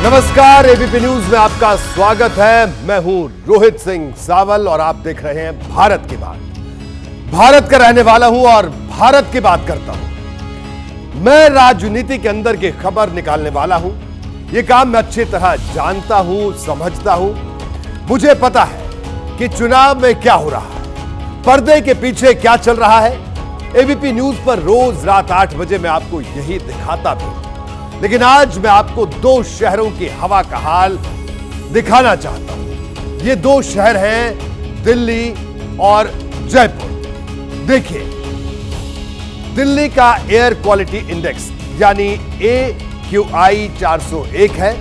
नमस्कार, ABP news में आपका स्वागत है। मैं हूं रोहित सिंह सावल और आप देख रहे हैं भारत की बात। भारत का रहने वाला हूं और भारत की बात करता हूं। मैं राजनीति के अंदर की खबर निकालने वाला हूं। यह काम मैं अच्छी तरह जानता हूं, समझता हूं। मुझे पता है कि चुनाव में क्या हो रहा है, पर्दे के पीछे क्या चल रहा है। एबीपी न्यूज पर रोज रात 8 बजे मैं आपको यही दिखाता भी, लेकिन आज मैं आपको दो शहरों की हवा का हाल दिखाना चाहता हूं। ये दो शहर हैं दिल्ली और जयपुर। देखिए, दिल्ली का एयर क्वालिटी इंडेक्स यानी AQI 401 है।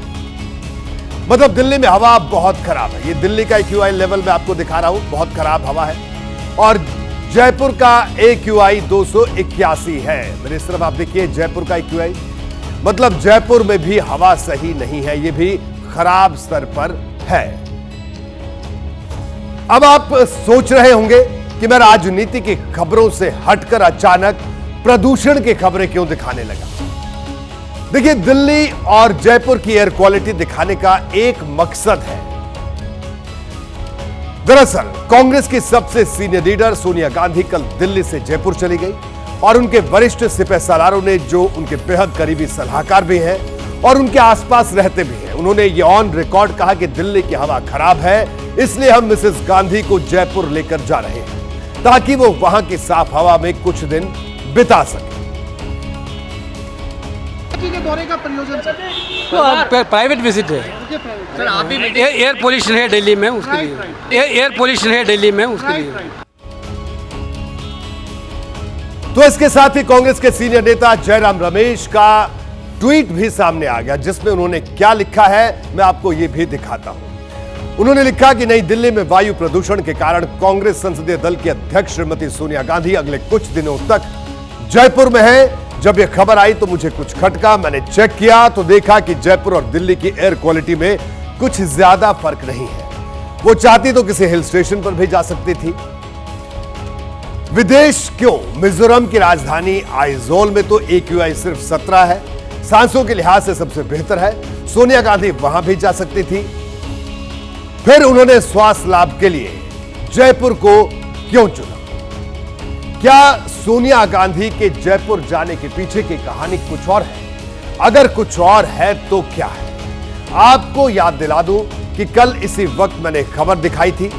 मतलब दिल्ली में हवा बहुत खराब है। ये दिल्ली का AQI लेवल मैं आपको दिखा रहा हूं, बहुत खराब हवा है। और जयपुर का AQI 281 है। मेरे इस तरफ आप देखिए जयपुर का AQI, मतलब जयपुर में भी हवा सही नहीं है, यह भी खराब स्तर पर है। अब आप सोच रहे होंगे कि मैं राजनीति की खबरों से हटकर अचानक प्रदूषण की खबरें क्यों दिखाने लगा। देखिए, दिल्ली और जयपुर की एयर क्वालिटी दिखाने का एक मकसद है। दरअसल कांग्रेस की सबसे सीनियर लीडर सोनिया गांधी कल दिल्ली से जयपुर चली गई और उनके वरिष्ठ सिपहसालारों ने, जो उनके बेहद करीबी सलाहकार भी हैं और उनके आसपास रहते भी हैं, उन्होंने ये ऑन रिकॉर्ड कहा कि दिल्ली की हवा खराब है, इसलिए हम मिसेस गांधी को जयपुर लेकर जा रहे हैं ताकि वो वहां की साफ हवा में कुछ दिन बिता सके। के दौरे का प्रयोजन तो प्राइवेट विजिट है सर, आप भी एयर पोल्यूशन है दिल्ली में, उसके लिए एयर पोल्यूशन है दिल्ली में, उसके लिए। तो इसके साथ ही कांग्रेस के सीनियर नेता जयराम रमेश का ट्वीट भी सामने आ गया, जिसमें उन्होंने क्या लिखा है मैं आपको यह भी दिखाता हूं। उन्होंने लिखा कि नई दिल्ली में वायु प्रदूषण के कारण कांग्रेस संसदीय दल की अध्यक्ष श्रीमती सोनिया गांधी अगले कुछ दिनों तक जयपुर में है। जब यह खबर आई तो मुझे कुछ खटका। मैंने चेक किया तो देखा कि जयपुर और दिल्ली की एयर क्वालिटी में कुछ ज्यादा फर्क नहीं है। वो चाहती तो किसी हिल स्टेशन पर भी जा सकती थी। विदेश क्यों, मिजोरम की राजधानी आइजोल में तो AQI सिर्फ 17 है, सांसों के लिहाज से सबसे बेहतर है। सोनिया गांधी वहां भी जा सकती थी। फिर उन्होंने स्वास्थ्य लाभ के लिए जयपुर को क्यों चुना? क्या सोनिया गांधी के जयपुर जाने के पीछे की कहानी कुछ और है? अगर कुछ और है तो क्या है? आपको याद दिला दूं कि कल इसी वक्त मैंने खबर दिखाई थी।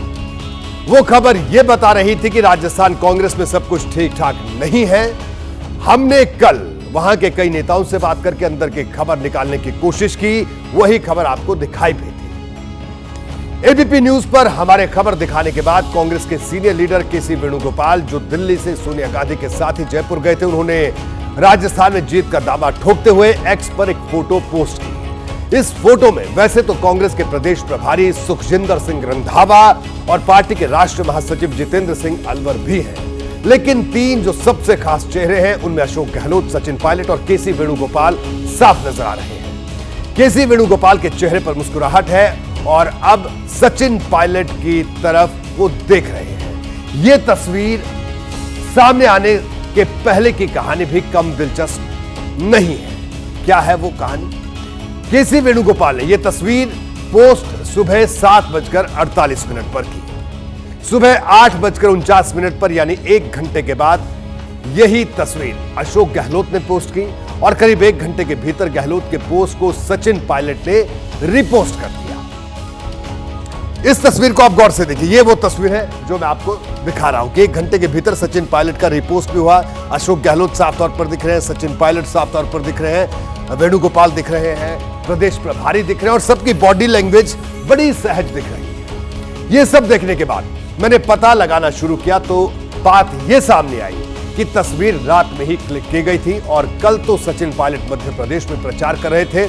वो खबर यह बता रही थी कि राजस्थान कांग्रेस में सब कुछ ठीक ठाक नहीं है। हमने कल वहां के कई नेताओं से बात करके अंदर की खबर निकालने की कोशिश की, वही खबर आपको दिखाई भी थी। एबीपी न्यूज पर हमारे खबर दिखाने के बाद कांग्रेस के सीनियर लीडर केसी वेणुगोपाल, जो दिल्ली से सोनिया गांधी के साथ ही जयपुर गए थे, उन्होंने राजस्थान में जीत का दावा ठोकते हुए एक्स पर एक फोटो पोस्ट की। इस फोटो में वैसे तो कांग्रेस के प्रदेश प्रभारी सुखजिंदर सिंह रंधावा और पार्टी के राष्ट्रीय महासचिव जितेंद्र सिंह अलवर भी हैं, लेकिन तीन जो सबसे खास चेहरे हैं उनमें अशोक गहलोत, सचिन पायलट और केसी वेणुगोपाल साफ नजर आ रहे हैं। केसी वेणुगोपाल के चेहरे पर मुस्कुराहट है और अब सचिन पायलट की तरफ वो देख रहे हैं। ये तस्वीर सामने आने के पहले की कहानी भी कम दिलचस्प नहीं है। क्या है वो कहानी? केसी वेणुगोपाल ने यह तस्वीर पोस्ट सुबह 7:48 पर की। सुबह 8:49 पर यानी 1 घंटे के बाद यही तस्वीर अशोक गहलोत ने पोस्ट की और करीब 1 घंटे के भीतर गहलोत के पोस्ट को सचिन पायलट ने रिपोस्ट कर दिया। इस तस्वीर को आप गौर से देखिए। ये वो तस्वीर है जो मैं आपको दिखा रहा हूं कि 1 घंटे के भीतर सचिन पायलट का रिपोस्ट भी हुआ। अशोक गहलोत साफ तौर पर दिख रहे हैं, सचिन पायलट साफ तौर पर दिख रहे हैं, वेणुगोपाल दिख रहे हैं, प्रदेश प्रभारी दिख रहे हैं और सबकी बॉडी लैंग्वेज बड़ी सहज दिख रही है। ये सब देखने के बाद मैंने पता लगाना शुरू किया तो बात यह सामने आई कि तस्वीर रात में ही क्लिक की गई थी और कल तो सचिन पायलट मध्य प्रदेश में प्रचार कर रहे थे।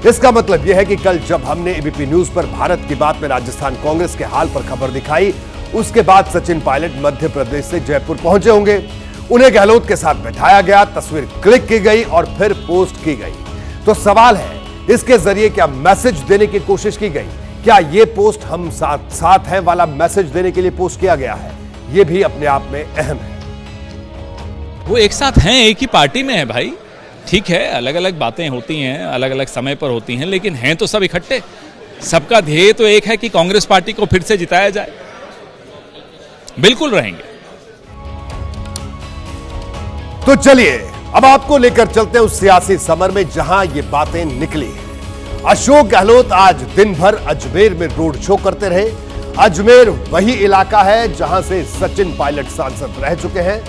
इसका मतलब यह है कि कल जब हमने एबीपी न्यूज पर भारत की बात में राजस्थान कांग्रेस के हाल पर खबर दिखाई, उसके बाद सचिन पायलट मध्य प्रदेश से जयपुर पहुंचे होंगे। उन्हें गहलोत के साथ बैठाया गया, तस्वीर क्लिक की गई और फिर पोस्ट की गई। तो सवाल है, इसके जरिए क्या मैसेज देने की कोशिश की गई? क्या यह पोस्ट हम साथ साथ हैं वाला मैसेज देने के लिए पोस्ट किया गया है? यह भी अपने आप में अहम है। वो एक साथ हैं, एक ही पार्टी में है भाई। ठीक है, अलग अलग बातें होती हैं, अलग अलग समय पर होती हैं, लेकिन हैं तो सब इकट्ठे। सबका ध्येय तो एक है कि कांग्रेस पार्टी को फिर से जिताया जाए। बिल्कुल रहेंगे। तो चलिए अब आपको लेकर चलते हैं उस सियासी समर में जहां ये बातें निकली हैं। अशोक गहलोत आज दिन भर अजमेर में रोड शो करते रहे। अजमेर वही इलाका है जहां से सचिन पायलट सांसद रह चुके हैं,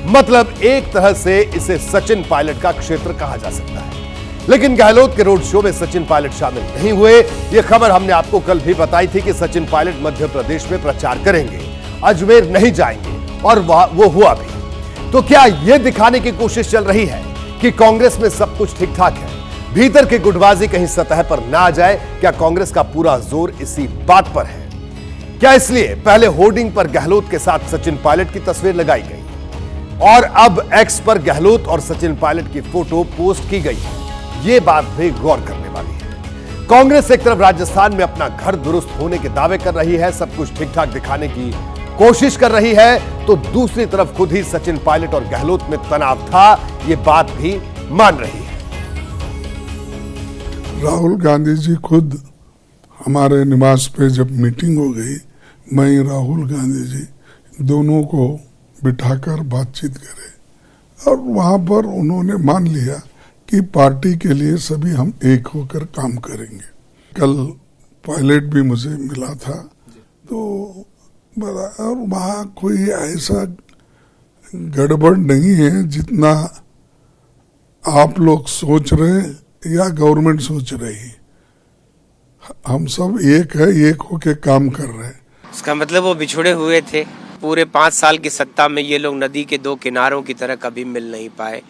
मतलब एक तरह से इसे सचिन पायलट का क्षेत्र कहा जा सकता है। लेकिन गहलोत के रोड शो में सचिन पायलट शामिल नहीं हुए। यह खबर हमने आपको कल भी बताई थी कि सचिन पायलट मध्य प्रदेश में प्रचार करेंगे, अजमेर नहीं जाएंगे, और वो हुआ भी। तो क्या यह दिखाने की कोशिश चल रही है कि कांग्रेस में सब कुछ ठीक ठाक है, भीतर की गुटबाजी कहीं सतह पर ना आ जाए? क्या कांग्रेस का पूरा जोर इसी बात पर है? क्या इसलिए पहले होर्डिंग पर गहलोत के साथ सचिन पायलट की तस्वीर लगाई गई और अब एक्स पर गहलोत और सचिन पायलट की फोटो पोस्ट की गई है? यह बात भी गौर करने वाली है। कांग्रेस एक तरफ राजस्थान में अपना घर दुरुस्त होने के दावे कर रही है, सब कुछ ठीक ठाक दिखाने की कोशिश कर रही है, तो दूसरी तरफ खुद ही सचिन पायलट और गहलोत में तनाव था, यह बात भी मान रही है। राहुल गांधी जी खुद हमारे निवास पे जब मीटिंग हो गई, मैं राहुल गांधी जी दोनों को बिठाकर बातचीत करे और वहां पर उन्होंने मान लिया कि पार्टी के लिए सभी हम एक होकर काम करेंगे। कल पायलट भी मुझे मिला था, तो और वहाँ कोई ऐसा गड़बड़ नहीं है जितना आप लोग सोच रहे या गवर्नमेंट सोच रही है। हम सब एक है, एक होके काम कर रहे हैं। इसका मतलब वो बिछुड़े हुए थे। पूरे 5 साल की सत्ता में ये लोग नदी के 2 किनारों की तरह कभी मिल नहीं पाए,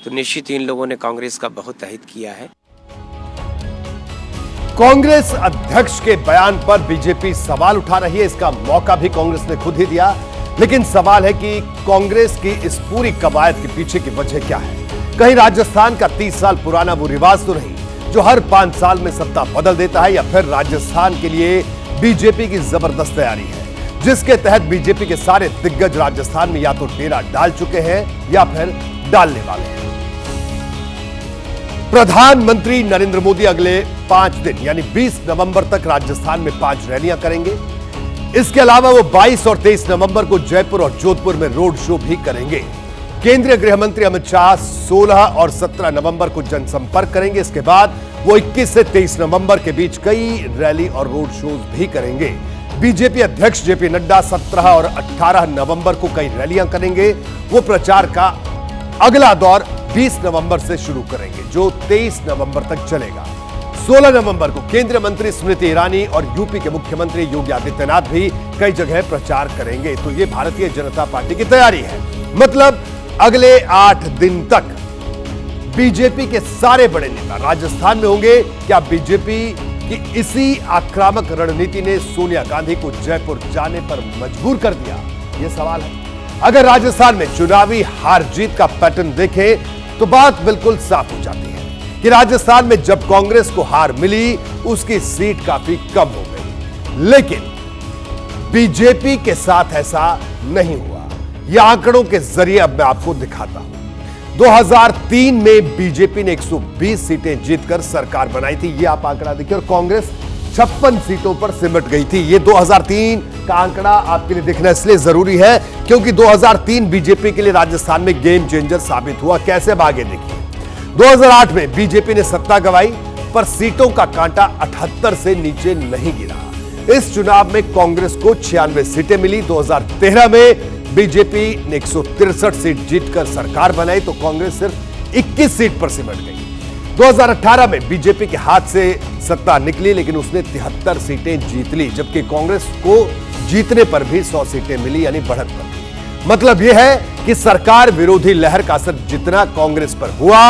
तो निश्चित इन लोगों ने कांग्रेस का बहुत अहित किया है। कांग्रेस अध्यक्ष के बयान पर बीजेपी सवाल उठा रही है, इसका मौका भी कांग्रेस ने खुद ही दिया। लेकिन सवाल है कि कांग्रेस की इस पूरी कवायद के पीछे की वजह क्या है? कहीं राजस्थान का 30 साल पुराना वो रिवाज तो नहीं जो हर 5 साल में सत्ता बदल देता है, या फिर राजस्थान के लिए बीजेपी की जबरदस्त तैयारी है जिसके तहत बीजेपी के सारे दिग्गज राजस्थान में या तो डेरा डाल चुके हैं या फिर डालने वाले हैं। प्रधानमंत्री नरेंद्र मोदी अगले 5 दिन यानी 20 नवंबर तक राजस्थान में 5 रैलियां करेंगे। इसके अलावा वो 22 और 23 नवंबर को जयपुर और जोधपुर में रोड शो भी करेंगे। केंद्रीय गृह मंत्री अमित शाह 16 और 17 नवंबर को जनसंपर्क करेंगे। इसके बाद वो 21 से 23 नवंबर के बीच कई रैली और रोड शोज भी करेंगे। बीजेपी अध्यक्ष जेपी नड्डा 17 और 18 नवंबर को कई रैलियां करेंगे। वो प्रचार का अगला दौर 20 नवंबर से शुरू करेंगे जो 23 नवंबर तक चलेगा। 16 नवंबर को केंद्रीय मंत्री स्मृति ईरानी और यूपी के मुख्यमंत्री योगी आदित्यनाथ भी कई जगह प्रचार करेंगे। तो ये भारतीय जनता पार्टी की तैयारी है, मतलब अगले 8 दिन तक बीजेपी के सारे बड़े नेता राजस्थान में होंगे। क्या बीजेपी की इसी आक्रामक रणनीति ने सोनिया गांधी को जयपुर जाने पर मजबूर कर दिया? यह सवाल है। अगर राजस्थान में चुनावी हार जीत का पैटर्न देखें तो बात बिल्कुल साफ हो जाती है कि राजस्थान में जब कांग्रेस को हार मिली उसकी सीट काफी कम हो गई, लेकिन बीजेपी के साथ ऐसा नहीं हुआ। यह आंकड़ों के जरिए अब मैं आपको दिखाता हूं। 2003 में बीजेपी ने 120 सीटें जीतकर सरकार बनाई थी, यह आप आंकड़ा देखिए, और कांग्रेस 56 सीटों पर सिमट गई थी। यह 2003 का आंकड़ा आपके लिए देखना इसलिए जरूरी है क्योंकि 2003 बीजेपी के लिए राजस्थान में गेम चेंजर साबित हुआ। कैसे? अब आगे देखिए। 2008 में बीजेपी ने सत्ता गंवाई पर सीटों का कांटा 78 से नीचे नहीं गिरा। इस चुनाव में कांग्रेस को 96 सीटें मिली। 2013 में बीजेपी ने 163 सीट जीतकर सरकार बनाई तो कांग्रेस सिर्फ 21 सीट पर सिमट गई। 2018 में बीजेपी के हाथ से सत्ता निकली लेकिन उसने 73 सीटें जीत ली, जबकि कांग्रेस को जीतने पर भी 100 सीटें मिली, यानी बढ़त कर दी। मतलब यह है कि सरकार विरोधी लहर का असर जितना कांग्रेस पर हुआ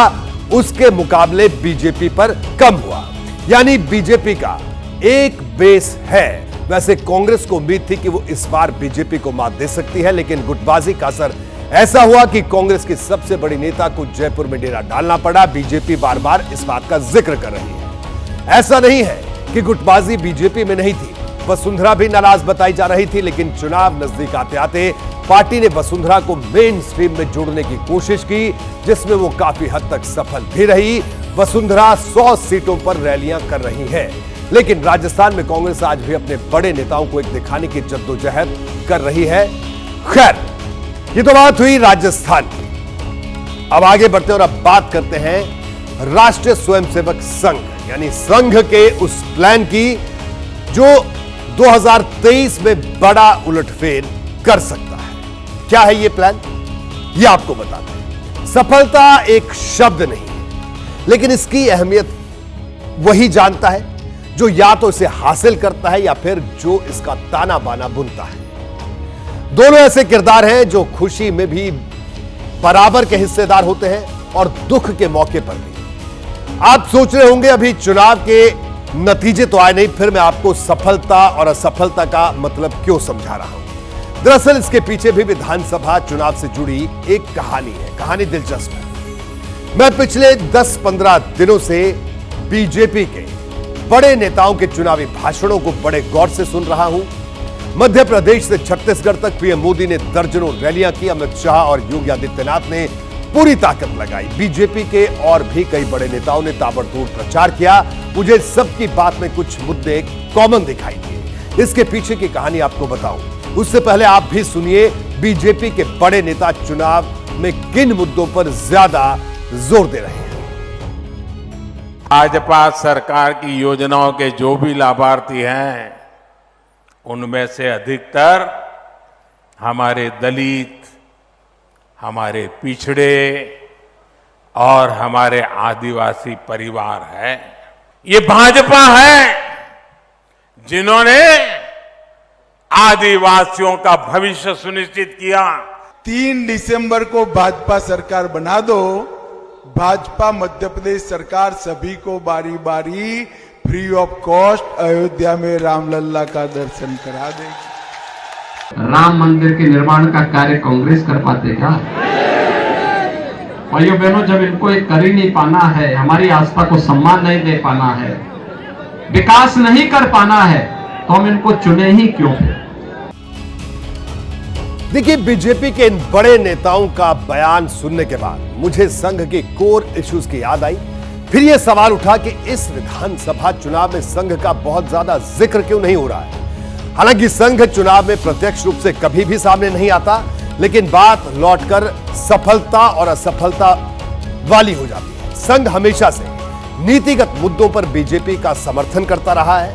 उसके मुकाबले बीजेपी पर कम हुआ, यानी बीजेपी का एक बेस है। वैसे कांग्रेस को उम्मीद थी कि वो इस बार बीजेपी को मात दे सकती है, लेकिन गुटबाजी का असर ऐसा हुआ कि कांग्रेस की सबसे बड़ी नेता को जयपुर में डेरा डालना पड़ा। बीजेपी बार बार इस बात का जिक्र कर रही है। ऐसा नहीं है कि गुटबाजी बीजेपी में नहीं थी, वसुंधरा भी नाराज बताई जा रही थी, लेकिन चुनाव नजदीक आते आते पार्टी ने वसुंधरा को मेन स्ट्रीम में जोड़ने की कोशिश की, जिसमें वो काफी हद तक सफल भी रही। वसुंधरा 100 सीटों पर रैलियां कर रही है, लेकिन राजस्थान में कांग्रेस आज भी अपने बड़े नेताओं को एक दिखाने की जद्दोजहद कर रही है। खैर, ये तो बात हुई राजस्थान की। अब आगे बढ़ते हैं और अब बात करते हैं राष्ट्रीय स्वयंसेवक संघ यानी संघ के उस प्लान की जो 2023 में बड़ा उलटफेर कर सकता है। क्या है ये प्लान, ये आपको बताते हैं। सफलता एक शब्द नहीं है, लेकिन इसकी अहमियत वही जानता है जो या तो इसे हासिल करता है या फिर जो इसका ताना बाना बुनता है। दोनों ऐसे किरदार हैं जो खुशी में भी बराबर के हिस्सेदार होते हैं और दुख के मौके पर भी। आप सोच रहे होंगे अभी चुनाव के नतीजे तो आए नहीं, फिर मैं आपको सफलता और असफलता का मतलब क्यों समझा रहा हूं। दरअसल इसके पीछे भी विधानसभा चुनाव से जुड़ी एक कहानी है। कहानी दिलचस्प है। मैं पिछले 10-15 दिनों से बीजेपी के बड़े नेताओं के चुनावी भाषणों को बड़े गौर से सुन रहा हूं। मध्य प्रदेश से छत्तीसगढ़ तक पीएम मोदी ने दर्जनों रैलियां की। अमित शाह और योगी आदित्यनाथ ने पूरी ताकत लगाई। बीजेपी के और भी कई बड़े नेताओं ने ताबड़तोड़ प्रचार किया। मुझे सबकी बात में कुछ मुद्दे कॉमन दिखाई दिए। इसके पीछे की कहानी आपको बताऊं, उससे पहले आप भी सुनिए बीजेपी के बड़े नेता चुनाव में किन मुद्दों पर ज्यादा जोर दे रहे हैं। भाजपा सरकार की योजनाओं के जो भी लाभार्थी हैं, उनमें से अधिकतर हमारे दलित, हमारे पिछड़े और हमारे आदिवासी परिवार है। ये भाजपा है जिन्होंने आदिवासियों का भविष्य सुनिश्चित किया। 3 दिसंबर को भाजपा सरकार बना दो। भाजपा मध्य प्रदेश सरकार सभी को बारी बारी फ्री ऑफ कॉस्ट अयोध्या में रामलल्ला का दर्शन करा देगी। राम मंदिर के निर्माण का कार्य कांग्रेस कर पाते क्या? भाइयों बहनों, जब इनको एक कर ही नहीं पाना है, हमारी आस्था को सम्मान नहीं दे पाना है, विकास नहीं कर पाना है, तो हम इनको चुने ही क्यों? देखिए, बीजेपी के इन बड़े नेताओं का बयान सुनने के बाद मुझे संघ के कोर इश्यूज की याद आई। फिर यह सवाल उठा कि इस विधानसभा चुनाव में संघ का बहुत ज्यादा जिक्र क्यों नहीं हो रहा है। हालांकि संघ चुनाव में प्रत्यक्ष रूप से कभी भी सामने नहीं आता, लेकिन बात लौटकर सफलता और असफलता वाली हो जाती है। संघ हमेशा से नीतिगत मुद्दों पर बीजेपी का समर्थन करता रहा है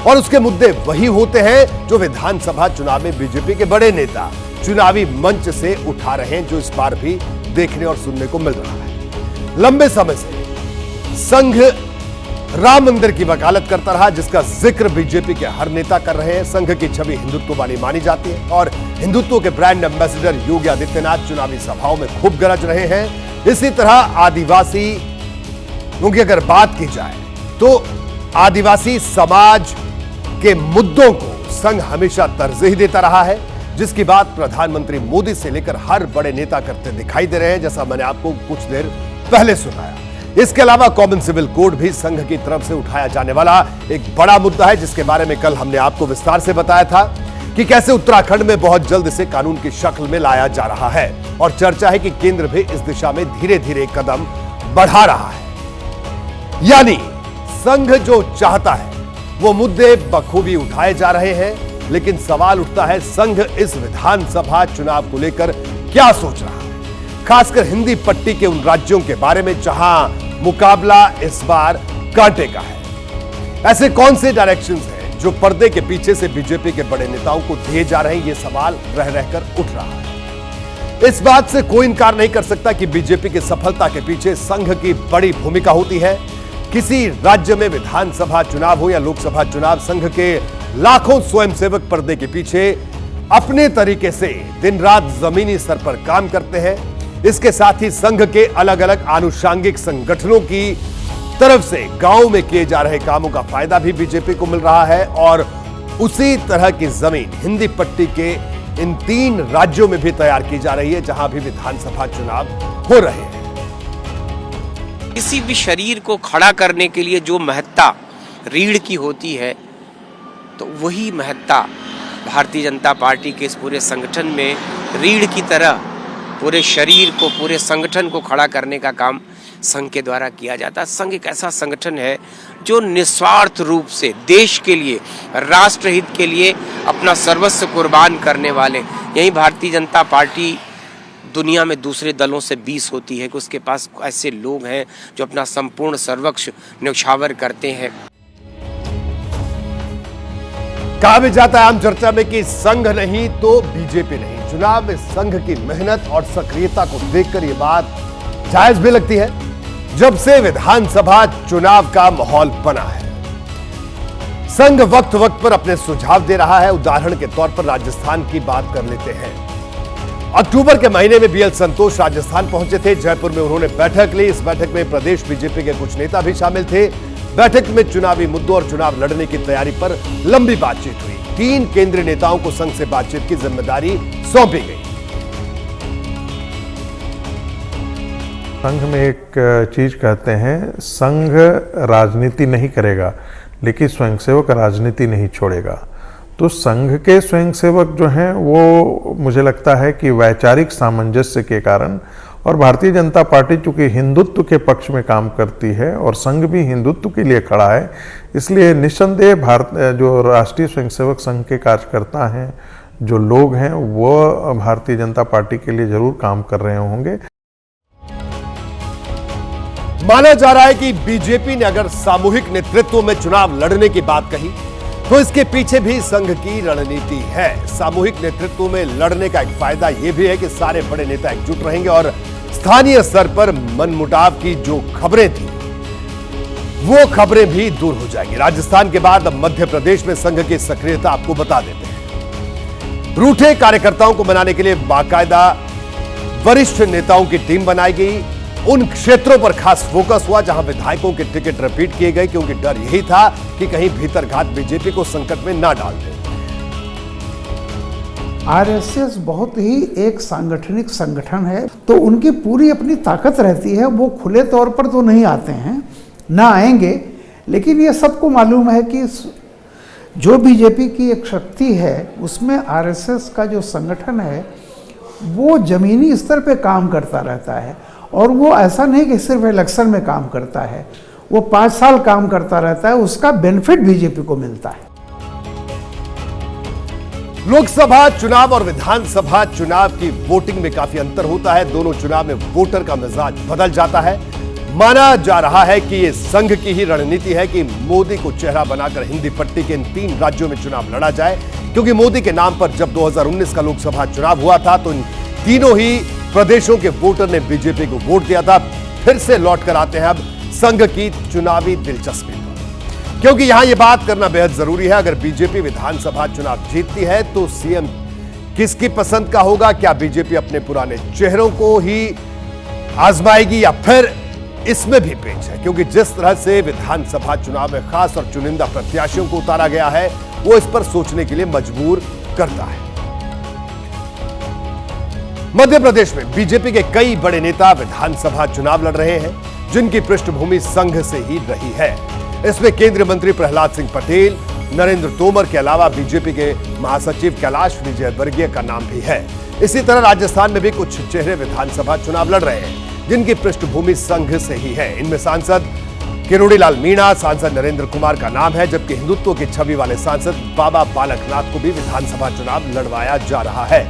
और उसके मुद्दे वही होते हैं जो विधानसभा चुनाव में बीजेपी के बड़े नेता चुनावी मंच से उठा रहे हैं, जो इस बार भी देखने और सुनने को मिल रहा है। लंबे समय से संघ राम मंदिर की वकालत करता रहा, जिसका जिक्र बीजेपी के हर नेता कर रहे हैं। संघ की छवि हिंदुत्व वाली मानी जाती है और हिंदुत्व के ब्रांड एम्बेसडर योगी आदित्यनाथ चुनावी सभाओं में खूब गरज रहे हैं। इसी तरह आदिवासी की अगर बात की जाए तो आदिवासी समाज के मुद्दों को संघ हमेशा तरजीह देता रहा है, जिसकी बात प्रधानमंत्री मोदी से लेकर हर बड़े नेता करते दिखाई दे रहे हैं, जैसा मैंने आपको कुछ देर पहले सुनाया। इसके अलावा कॉमन सिविल कोड भी संघ की तरफ से उठाया जाने वाला एक बड़ा मुद्दा है, जिसके बारे में कल हमने आपको विस्तार से बताया था कि कैसे उत्तराखंड में बहुत जल्द इसे कानून की शक्ल में लाया जा रहा है और चर्चा है कि केंद्र भी इस दिशा में धीरे धीरे कदम बढ़ा रहा है। यानी संघ जो चाहता है वो मुद्दे बखूबी उठाए जा रहे हैं, लेकिन सवाल उठता है संघ इस विधानसभा चुनाव को लेकर क्या सोच रहा है, खासकर हिंदी पट्टी के उन राज्यों के बारे में जहां मुकाबला इस बार कांटे का है। ऐसे कौन से डायरेक्शंस हैं जो पर्दे के पीछे से बीजेपी के बड़े नेताओं को दिए जा रहे हैं, यह सवाल रह रहकर उठ रहा है। इस बात से कोई इनकार नहीं कर सकता कि बीजेपी की सफलता के पीछे संघ की बड़ी भूमिका होती है। किसी राज्य में विधानसभा चुनाव हो या लोकसभा चुनाव, संघ के लाखों स्वयंसेवक पर्दे के पीछे अपने तरीके से दिन रात जमीनी स्तर पर काम करते हैं। इसके साथ ही संघ के अलग अलग आनुषांगिक संगठनों की तरफ से गांव में किए जा रहे कामों का फायदा भी बीजेपी को मिल रहा है और उसी तरह की जमीन हिंदी पट्टी के इन 3 राज्यों में भी तैयार की जा रही है, जहां भी विधानसभा चुनाव हो रहे हैं। किसी भी शरीर को खड़ा करने के लिए जो महत्ता रीढ़ की होती है, तो वही महत्ता भारतीय जनता पार्टी के इस पूरे संगठन में रीढ़ की तरह पूरे शरीर को, पूरे संगठन को खड़ा करने का काम संघ के द्वारा किया जाता है। संघ एक ऐसा संगठन है जो निस्वार्थ रूप से देश के लिए, राष्ट्रहित के लिए अपना सर्वस्व कुर्बान करने वाले, यही भारतीय जनता पार्टी दुनिया में दूसरे दलों से 20 होती है कि उसके पास ऐसे लोग हैं जो अपना संपूर्ण सर्वस्व न्यौछावर करते हैं। कहा भी जाता है आम चर्चा में कि संघ नहीं तो बीजेपी नहीं। चुनाव में संघ की मेहनत और सक्रियता को देखकर यह बात जायज भी लगती है जब से विधानसभा चुनाव का माहौल बना है। संघ वक्त वक्त पर अपने सुझाव दे रहा है। उदाहरण के तौर पर राजस्थान की बात कर लेते हैं। अक्टूबर के महीने में बीएल संतोष राजस्थान पहुंचे थे। जयपुर में उन्होंने बैठक ली। इस बैठक में प्रदेश बीजेपी के कुछ नेता भी शामिल थे। बैठक में चुनावी मुद्दों और चुनाव लड़ने की तैयारी पर लंबी बातचीत हुई। 3 केंद्रीय नेताओं को संघ से बातचीत की जिम्मेदारी सौंपी गई। संघ में एक चीज कहते हैं, संघ राजनीति नहीं करेगा लेकिन स्वयंसेवक राजनीति नहीं छोड़ेगा। तो संघ के स्वयंसेवक जो हैं वो मुझे लगता है कि वैचारिक सामंजस्य के कारण, और भारतीय जनता पार्टी चूंकि हिंदुत्व के पक्ष में काम करती है और संघ भी हिंदुत्व के लिए खड़ा है, इसलिए निस्संदेह जो राष्ट्रीय स्वयंसेवक संघ के कार्यकर्ता हैं, जो लोग हैं, वो भारतीय जनता पार्टी के लिए जरूर काम कर रहे होंगे। माना जा रहा है कि बीजेपी ने अगर सामूहिक नेतृत्व में चुनाव लड़ने की बात कही तो इसके पीछे भी संघ की रणनीति है। सामूहिक नेतृत्व में लड़ने का एक फायदा यह भी है कि सारे बड़े नेता एकजुट रहेंगे और स्थानीय स्तर पर मनमुटाव की जो खबरें थी वो खबरें भी दूर हो जाएंगी। राजस्थान के बाद अब मध्य प्रदेश में संघ की सक्रियता आपको बता देते हैं। रूठे कार्यकर्ताओं को मनाने के लिए बाकायदा वरिष्ठ नेताओं की टीम बनाई गई। उन क्षेत्रों पर खास फोकस हुआ जहां विधायकों के टिकट रिपीट किए गए, क्योंकि डर यही था कि कहीं भीतरघात बीजेपी को संकट में ना डाल दे। आरएसएस बहुत ही एक सांगठनिक संगठन है, तो उनकी पूरी अपनी ताकत रहती है। वो खुले तौर पर तो नहीं आते हैं, ना आएंगे, लेकिन ये सबको मालूम है कि जो बीजेपी की एक शक्ति है उसमें आरएसएस का जो संगठन है वो जमीनी स्तर पे काम करता रहता है। और वो ऐसा नहीं कि सिर्फ इलेक्शन में काम करता है, वो 5 साल काम करता रहता है, उसका बेनिफिट बीजेपी को मिलता है। लोकसभा चुनाव और विधानसभा चुनाव की वोटिंग में काफी अंतर होता है। दोनों चुनाव में वोटर का मिजाज बदल जाता है। माना जा रहा है कि यह संघ की ही रणनीति है कि मोदी को चेहरा बनाकर हिंदी पट्टी के इन 3 राज्यों में चुनाव लड़ा जाए, क्योंकि मोदी के नाम पर जब 2019 का लोकसभा चुनाव हुआ था तो इन तीनों ही प्रदेशों के वोटर ने बीजेपी को वोट दिया था। फिर से लौट कर आते हैं अब संघ की चुनावी दिलचस्पी पर, क्योंकि यहां यह बात करना बेहद जरूरी है। अगर बीजेपी विधानसभा चुनाव जीतती है तो सीएम किसकी पसंद का होगा? क्या बीजेपी अपने पुराने चेहरों को ही आजमाएगी या फिर इसमें भी पेच है? क्योंकि जिस तरह से विधानसभा चुनाव में खास और चुनिंदा प्रत्याशियों को उतारा गया है वो इस पर सोचने के लिए मजबूर करता है। मध्य प्रदेश में बीजेपी के कई बड़े नेता विधानसभा चुनाव लड़ रहे हैं, जिनकी पृष्ठभूमि संघ से ही रही है। इसमें केंद्रीय मंत्री प्रहलाद सिंह पटेल, नरेंद्र तोमर के अलावा बीजेपी के महासचिव कैलाश विजयवर्गीय का नाम भी है। इसी तरह राजस्थान में भी कुछ चेहरे विधानसभा चुनाव लड़ रहे हैं, जिनकी पृष्ठभूमि संघ से ही है। इनमें सांसद किरोड़ीलाल मीणा, सांसद नरेंद्र कुमार का नाम है, जबकि हिंदुत्व की छवि वाले सांसद बाबा बालकनाथ को भी विधानसभा चुनाव लड़वाया जा रहा है।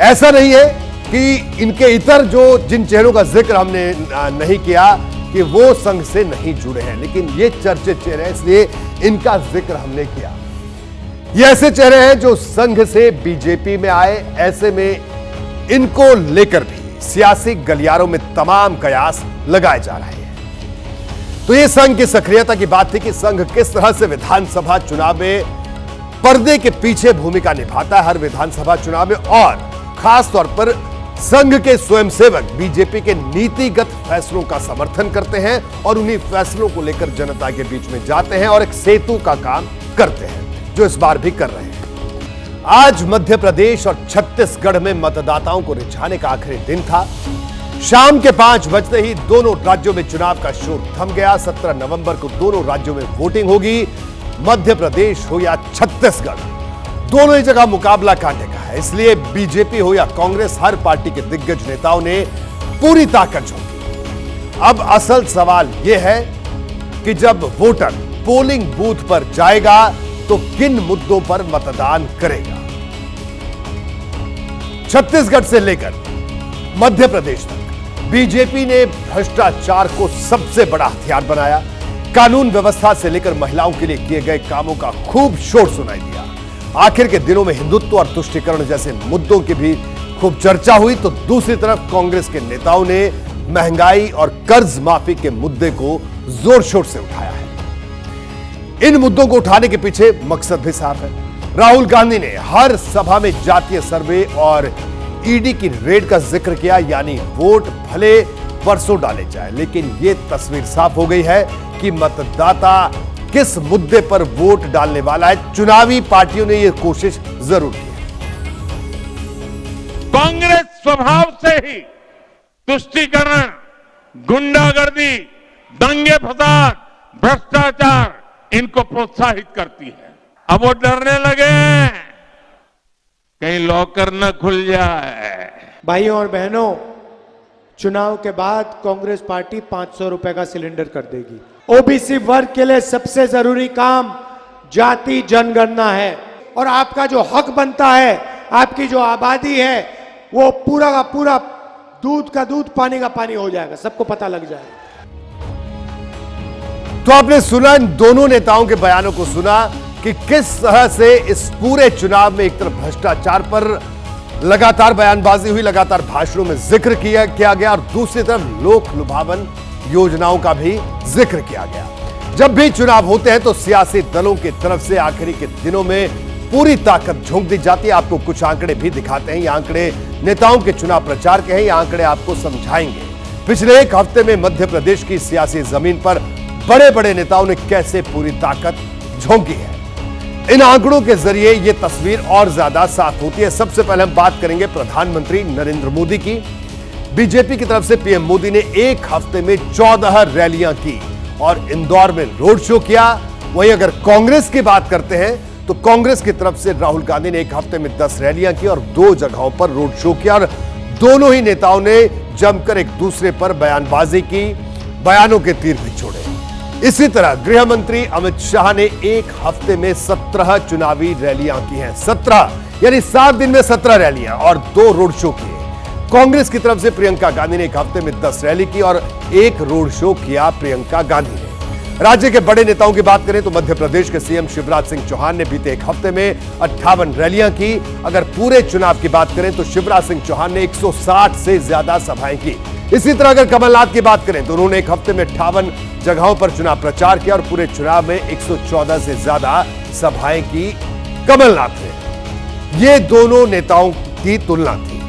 ऐसा नहीं है कि इनके इतर जिन चेहरों का जिक्र हमने नहीं किया कि वो संघ से नहीं जुड़े हैं, लेकिन ये चर्चित चेहरे हैं इसलिए इनका जिक्र हमने किया। ये ऐसे चेहरे हैं जो संघ से बीजेपी में आए। ऐसे में इनको लेकर भी सियासी गलियारों में तमाम कयास लगाए जा रहे हैं। तो ये संघ की सक्रियता की बात थी कि संघ किस तरह से विधानसभा चुनाव में पर्दे के पीछे भूमिका निभाता है हर विधानसभा चुनाव में, और खास तौर पर संघ के स्वयंसेवक बीजेपी के नीतिगत फैसलों का समर्थन करते हैं और उन्हीं फैसलों को लेकर जनता के बीच में जाते हैं और एक सेतु का काम करते हैं, जो इस बार भी कर रहे हैं। आज मध्य प्रदेश और छत्तीसगढ़ में मतदाताओं को रिझाने का आखिरी दिन था। शाम के 5 बजते ही दोनों राज्यों में चुनाव का शोर थम गया। 17 नवंबर को दोनों राज्यों में वोटिंग होगी। मध्य प्रदेश हो या छत्तीसगढ़, दोनों ही जगह मुकाबला कांटे का है। इसलिए बीजेपी हो या कांग्रेस, हर पार्टी के दिग्गज नेताओं ने पूरी ताकत झोंकी। अब असल सवाल यह है कि जब वोटर पोलिंग बूथ पर जाएगा तो किन मुद्दों पर मतदान करेगा। छत्तीसगढ़ से लेकर मध्य प्रदेश तक बीजेपी ने भ्रष्टाचार को सबसे बड़ा हथियार बनाया। कानून व्यवस्था से लेकर महिलाओं के लिए किए गए कामों का खूब शोर सुनाई दिया। आखिर के दिनों में हिंदुत्व और तुष्टीकरण जैसे मुद्दों की भी खूब चर्चा हुई, तो दूसरी तरफ कांग्रेस के नेताओं ने महंगाई और कर्ज माफी के मुद्दे को जोर शोर से उठाया है। इन मुद्दों को उठाने के पीछे मकसद भी साफ है। राहुल गांधी ने हर सभा में जातीय सर्वे और ईडी की रेड का जिक्र किया, यानी वोट भले परसों डाले जाए, लेकिन यह तस्वीर साफ हो गई है कि मतदाता किस मुद्दे पर वोट डालने वाला है। चुनावी पार्टियों ने यह कोशिश जरूर की है। कांग्रेस स्वभाव से ही तुष्टीकरण, गुंडागर्दी, दंगे फसाद, भ्रष्टाचार इनको प्रोत्साहित करती है। अब वो डरने लगे कहीं लॉकर न खुल जाए। भाइयों और बहनों, चुनाव के बाद कांग्रेस पार्टी 500 रुपए का सिलेंडर कर देगी। ओबीसी वर्ग के लिए सबसे जरूरी काम जाति जनगणना है, और आपका जो हक बनता है, आपकी जो आबादी है, वो पूरा का पूरा दूध का दूध, पानी का पानी हो जाएगा, सबको पता लग जाएगा। तो आपने सुना, इन दोनों नेताओं के बयानों को सुना कि किस तरह से इस पूरे चुनाव में एक तरफ भ्रष्टाचार पर लगातार बयानबाजी हुई, लगातार भाषणों में जिक्र किया गया, और दूसरी तरफ लोक लुभावन योजनाओं का भी जिक्र किया गया। जब भी चुनाव होते हैं तो सियासी दलों की तरफ से आखिरी के दिनों में पूरी ताकत झोंक दी जाती है। आपको कुछ आंकड़े भी दिखाते हैं। ये आंकड़े नेताओं के चुनाव प्रचार के हैं। ये आंकड़े आपको समझाएंगे पिछले एक हफ्ते में मध्य प्रदेश की सियासी जमीन पर बड़े बड़े नेताओं ने कैसे पूरी ताकत झोंकी है। इन आंकड़ों के जरिए यह तस्वीर और ज्यादा साफ होती है। सबसे पहले हम बात करेंगे प्रधानमंत्री नरेंद्र मोदी की। बीजेपी की तरफ से पीएम मोदी ने एक हफ्ते में 14 रैलियां की और इंदौर में रोड शो किया। वहीं अगर कांग्रेस की बात करते हैं तो कांग्रेस की तरफ से राहुल गांधी ने एक हफ्ते में 10 रैलियां की और 2 जगहों पर रोड शो किया, और दोनों ही नेताओं ने जमकर एक दूसरे पर बयानबाजी की, बयानों के तीर भी छोड़े। इसी तरह गृह मंत्री अमित शाह ने एक हफ्ते में 17 चुनावी रैलियां की हैं। 17 यानी 7 दिन में 17 रैलियां और 2 रोड शो किए। कांग्रेस की तरफ से प्रियंका गांधी ने एक हफ्ते में 10 रैली की और 1 रोड शो किया प्रियंका गांधी ने। राज्य के बड़े नेताओं की बात करें तो मध्य प्रदेश के सीएम शिवराज सिंह चौहान ने बीते एक हफ्ते में 58 रैलियां की। अगर पूरे चुनाव की बात करें तो शिवराज सिंह चौहान ने 160 से ज्यादा सभाएं की। इसी तरह अगर कमलनाथ की बात करें तो उन्होंने एक हफ्ते में 58 जगहों पर चुनाव प्रचार किया और पूरे चुनाव में 114 से ज्यादा सभाएं की कमलनाथ ने। ये दोनों नेताओं की तुलना थी।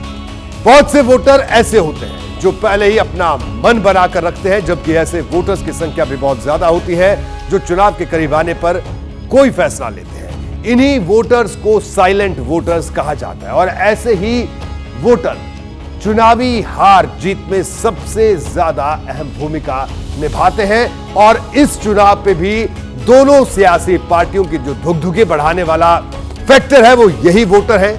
बहुत से वोटर ऐसे होते हैं जो पहले ही अपना मन बनाकर रखते हैं, जबकि ऐसे वोटर्स की संख्या भी बहुत ज्यादा होती है जो चुनाव के करीब आने पर कोई फैसला लेते हैं। इन्हीं वोटर्स को साइलेंट वोटर्स कहा जाता है, और ऐसे ही वोटर चुनावी हार जीत में सबसे ज्यादा अहम भूमिका निभाते हैं। और इस चुनाव पे भी दोनों सियासी पार्टियों की जो धुकधुकी बढ़ाने वाला फैक्टर है वो यही वोटर है,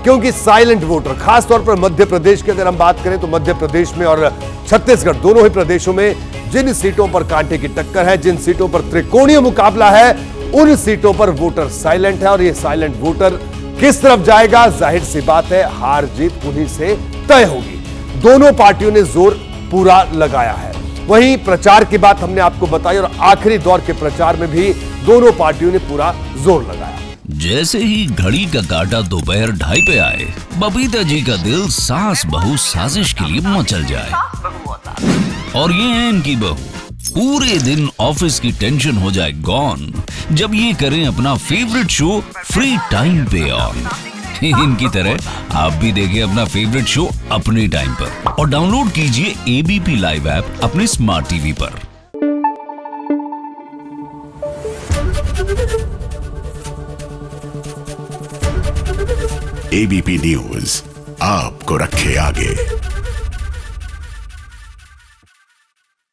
क्योंकि साइलेंट वोटर, खासतौर पर मध्य प्रदेश की अगर हम बात करें तो मध्य प्रदेश में और छत्तीसगढ़ दोनों ही प्रदेशों में जिन सीटों पर कांटे की टक्कर है, जिन सीटों पर त्रिकोणीय मुकाबला है, उन सीटों पर वोटर साइलेंट है। और ये साइलेंट वोटर किस तरफ जाएगा, जाहिर सी बात है हार जीत उन्हीं से तय होगी। दोनों पार्टियों ने जोर पूरा लगाया है। वहीं प्रचार की बात हमने आपको बताई, और आखिरी दौर के प्रचार में भी दोनों पार्टियों ने पूरा जोर लगाया। जैसे ही घड़ी का काटा दोपहर 2:30 पे आए, बबीता जी का दिल सास बहू साजिश के लिए मचल जाए। और ये है इनकी बहू, पूरे दिन ऑफिस की टेंशन हो जाए गॉन जब ये करें अपना फेवरेट शो फ्री टाइम पे ऑन। इनकी तरह आप भी देखिए अपना फेवरेट शो अपने टाइम पर और डाउनलोड कीजिए एबीपी लाइव ऐप अपने स्मार्ट टीवी पर। एबीपी न्यूज आपको रखे आगे।